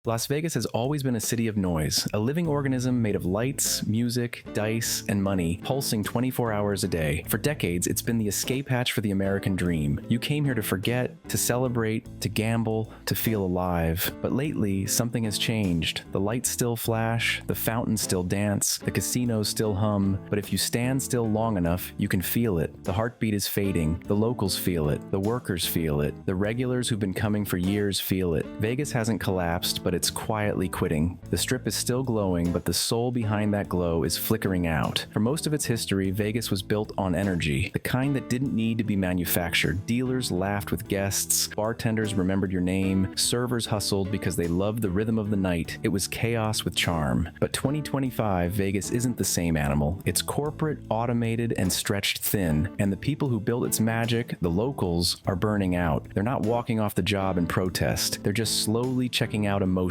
Las Vegas has always been a city of noise, a living organism made of lights, music, dice, and money, pulsing 24 hours a day. For decades, it's been the escape hatch for the American dream. You came here to forget, to celebrate, to gamble, to feel alive. But lately, something has changed. The lights still flash, the fountains still dance, the casinos still hum, but if you stand still long enough, you can feel it. The heartbeat is fading, the locals feel it, the workers feel it, the regulars who've been coming for years feel it. Vegas hasn't collapsed, but it's quietly quitting. The Strip is still glowing, but the soul behind that glow is flickering out. For most of its history, Vegas was built on energy, the kind that didn't need to be manufactured. Dealers laughed with guests, bartenders remembered your name, servers hustled because they loved the rhythm of the night. It was chaos with charm. But 2025, Vegas isn't the same animal. It's corporate, automated, and stretched thin. And the people who built its magic, the locals, are burning out. They're not walking off the job in protest. They're just slowly checking out emotionally.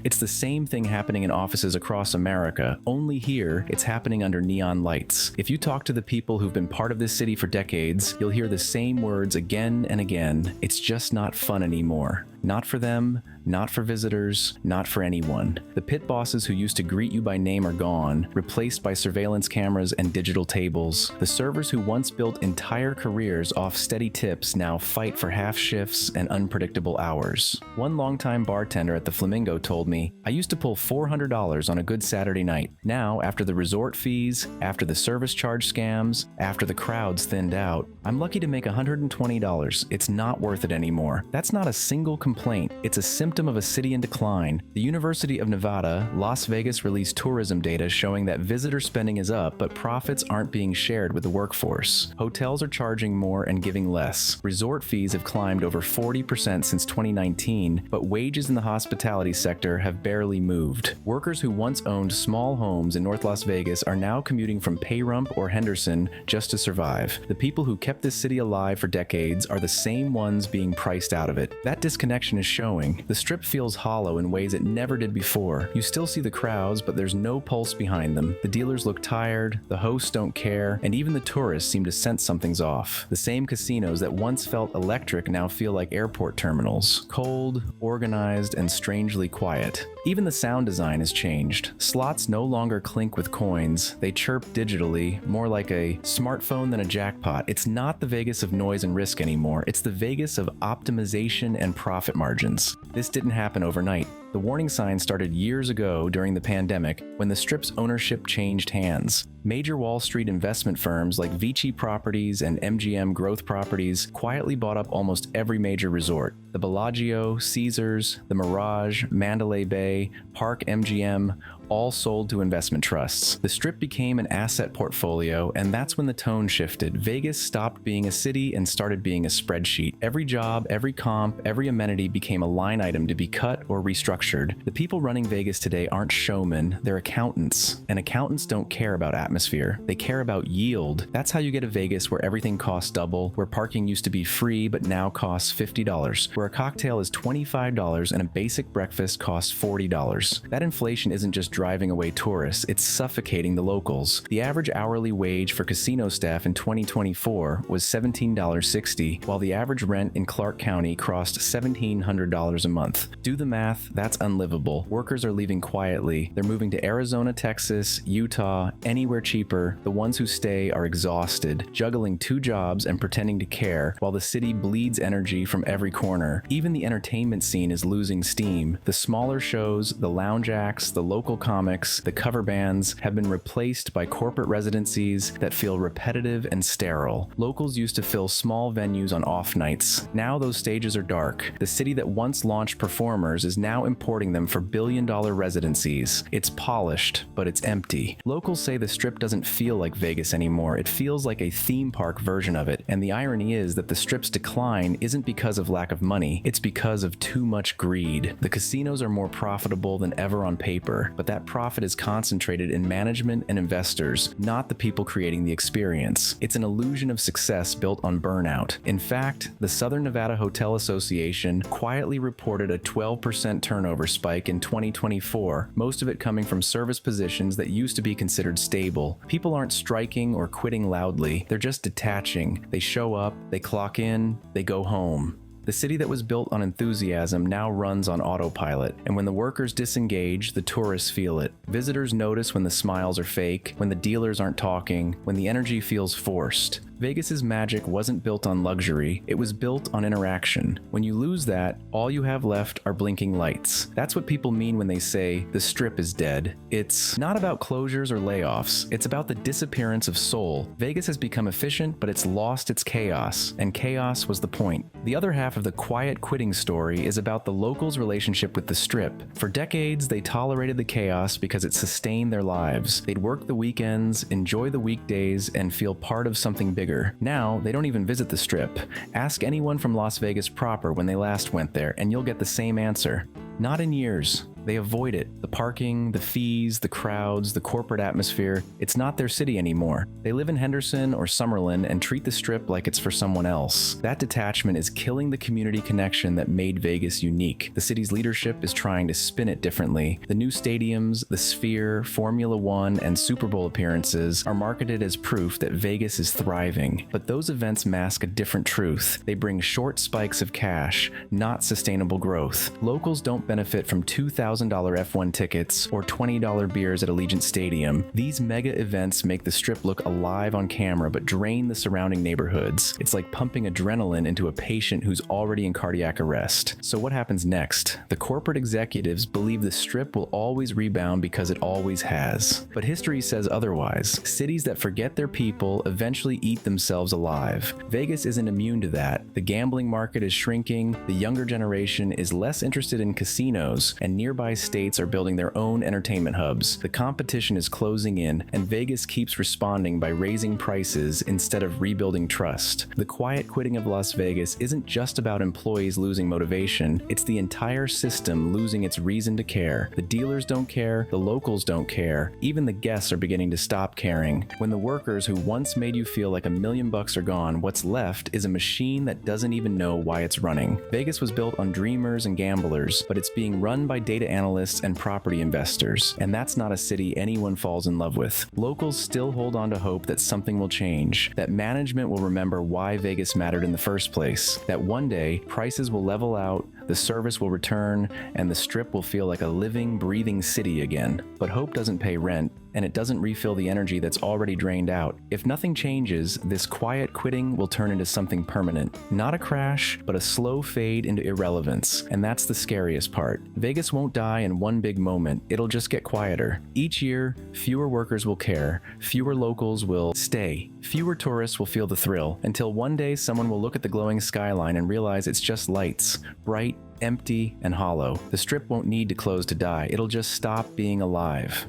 It's the same thing happening in offices across America, only here it's happening under neon lights. If you talk to the people who've been part of this city for decades, you'll hear the same words again and again. It's just not fun anymore. Not for them, not for visitors, not for anyone. The pit bosses who used to greet you by name are gone, replaced by surveillance cameras and digital tables. The servers who once built entire careers off steady tips now fight for half shifts and unpredictable hours. One longtime bartender at the Flamingo told me, "I used to pull $400 on a good Saturday night. Now, after the resort fees, after the service charge scams, after the crowds thinned out, I'm lucky to make $120. It's not worth it anymore." That's not a single complaint. It's a symptom of a city in decline. The University of Nevada, Las Vegas released tourism data showing that visitor spending is up, but profits aren't being shared with the workforce. Hotels are charging more and giving less. Resort fees have climbed over 40% since 2019, but wages in the hospitality sector have barely moved. Workers who once owned small homes in North Las Vegas are now commuting from Payrump or Henderson just to survive. The people who kept this city alive for decades are the same ones being priced out of it. That disconnection is showing. The Strip feels hollow in ways it never did before. You still see the crowds, but there's no pulse behind them. The dealers look tired, the hosts don't care, and even the tourists seem to sense something's off. The same casinos that once felt electric now feel like airport terminals. Cold, organized, and strangely quiet. Even the sound design has changed. Slots no longer clink with coins. They chirp digitally, more like a smartphone than a jackpot. It's not the Vegas of noise and risk anymore. It's the Vegas of optimization and profit margins. This didn't happen overnight. The warning signs started years ago during the pandemic when the Strip's ownership changed hands. Major Wall Street investment firms like Vici Properties and MGM Growth Properties quietly bought up almost every major resort. The Bellagio, Caesars, the Mirage, Mandalay Bay, Park MGM, all sold to investment trusts. The Strip became an asset portfolio, and that's when the tone shifted. Vegas stopped being a city and started being a spreadsheet. Every job, every comp, every amenity became a line item to be cut or restructured. The people running Vegas today aren't showmen, they're accountants. And accountants don't care about atmosphere. They care about yield. That's how you get a Vegas where everything costs double, where parking used to be free but now costs $50, where a cocktail is $25 and a basic breakfast costs $40. That inflation isn't just driving away tourists, it's suffocating the locals. The average hourly wage for casino staff in 2024 was $17.60, while the average rent in Clark County crossed $1,700 a month. Do the math, that's unlivable. Workers are leaving quietly. They're moving to Arizona, Texas, Utah, anywhere cheaper. The ones who stay are exhausted, juggling two jobs and pretending to care, while the city bleeds energy from every corner. Even the entertainment scene is losing steam. The smaller shows, the lounge acts, the local comics, the cover bands have been replaced by corporate residencies that feel repetitive and sterile. Locals used to fill small venues on off nights. Now those stages are dark. The city that once launched performers is now importing them for billion-dollar residencies. It's polished, but it's empty. Locals say the Strip doesn't feel like Vegas anymore. It feels like a theme park version of it. And the irony is that the Strip's decline isn't because of lack of money. It's because of too much greed. The casinos are more profitable than ever on paper, but that profit is concentrated in management and investors, not the people creating the experience. It's an illusion of success built on burnout. In fact, the Southern Nevada Hotel Association quietly reported a 12% turnover spike in 2024, most of it coming from service positions that used to be considered stable. People aren't striking or quitting loudly, they're just detaching. They show up, they clock in, they go home. The city that was built on enthusiasm now runs on autopilot, and when the workers disengage, the tourists feel it. Visitors notice when the smiles are fake, when the dealers aren't talking, when the energy feels forced. Vegas's magic wasn't built on luxury, it was built on interaction. When you lose that, all you have left are blinking lights. That's what people mean when they say, the Strip is dead. It's not about closures or layoffs, it's about the disappearance of soul. Vegas has become efficient, but it's lost its chaos, and chaos was the point. The other half of the quiet quitting story is about the locals' relationship with the Strip. For decades, they tolerated the chaos because it sustained their lives. They'd work the weekends, enjoy the weekdays, and feel part of something bigger. Now, they don't even visit the Strip. Ask anyone from Las Vegas proper when they last went there, and you'll get the same answer. Not in years. They avoid it. The parking, the fees, the crowds, the corporate atmosphere. It's not their city anymore. They live in Henderson or Summerlin and treat the Strip like it's for someone else. That detachment is killing the community connection that made Vegas unique. The city's leadership is trying to spin it differently. The new stadiums, the Sphere, Formula One, and Super Bowl appearances are marketed as proof that Vegas is thriving. But those events mask a different truth. They bring short spikes of cash, not sustainable growth. Locals don't benefit from $2,000 F1 tickets or $20 beers at Allegiant Stadium. These mega events make the Strip look alive on camera but drain the surrounding neighborhoods. It's like pumping adrenaline into a patient who's already in cardiac arrest. So what happens next? The corporate executives believe the Strip will always rebound because it always has. But history says otherwise. Cities that forget their people eventually eat themselves alive. Vegas isn't immune to that. The gambling market is shrinking, the younger generation is less interested in casinos, and nearby states are building their own entertainment hubs. The competition is closing in, and Vegas keeps responding by raising prices instead of rebuilding trust. The quiet quitting of Las Vegas isn't just about employees losing motivation, it's the entire system losing its reason to care. The dealers don't care, the locals don't care, even the guests are beginning to stop caring. When the workers who once made you feel like $1 million are gone, what's left is a machine that doesn't even know why it's running. Vegas was built on dreamers and gamblers, but it's being run by data analysts and property investors, and that's not a city anyone falls in love with. Locals still hold on to hope that something will change, that management will remember why Vegas mattered in the first place, that one day prices will level out, the service will return, and the Strip will feel like a living, breathing city again. But hope doesn't pay rent, and it doesn't refill the energy that's already drained out. If nothing changes, this quiet quitting will turn into something permanent. Not a crash, but a slow fade into irrelevance, and that's the scariest part. Vegas won't die in one big moment, it'll just get quieter. Each year, fewer workers will care, fewer locals will stay, fewer tourists will feel the thrill, until one day someone will look at the glowing skyline and realize it's just lights, bright, empty, and hollow. The Strip won't need to close to die, it'll just stop being alive.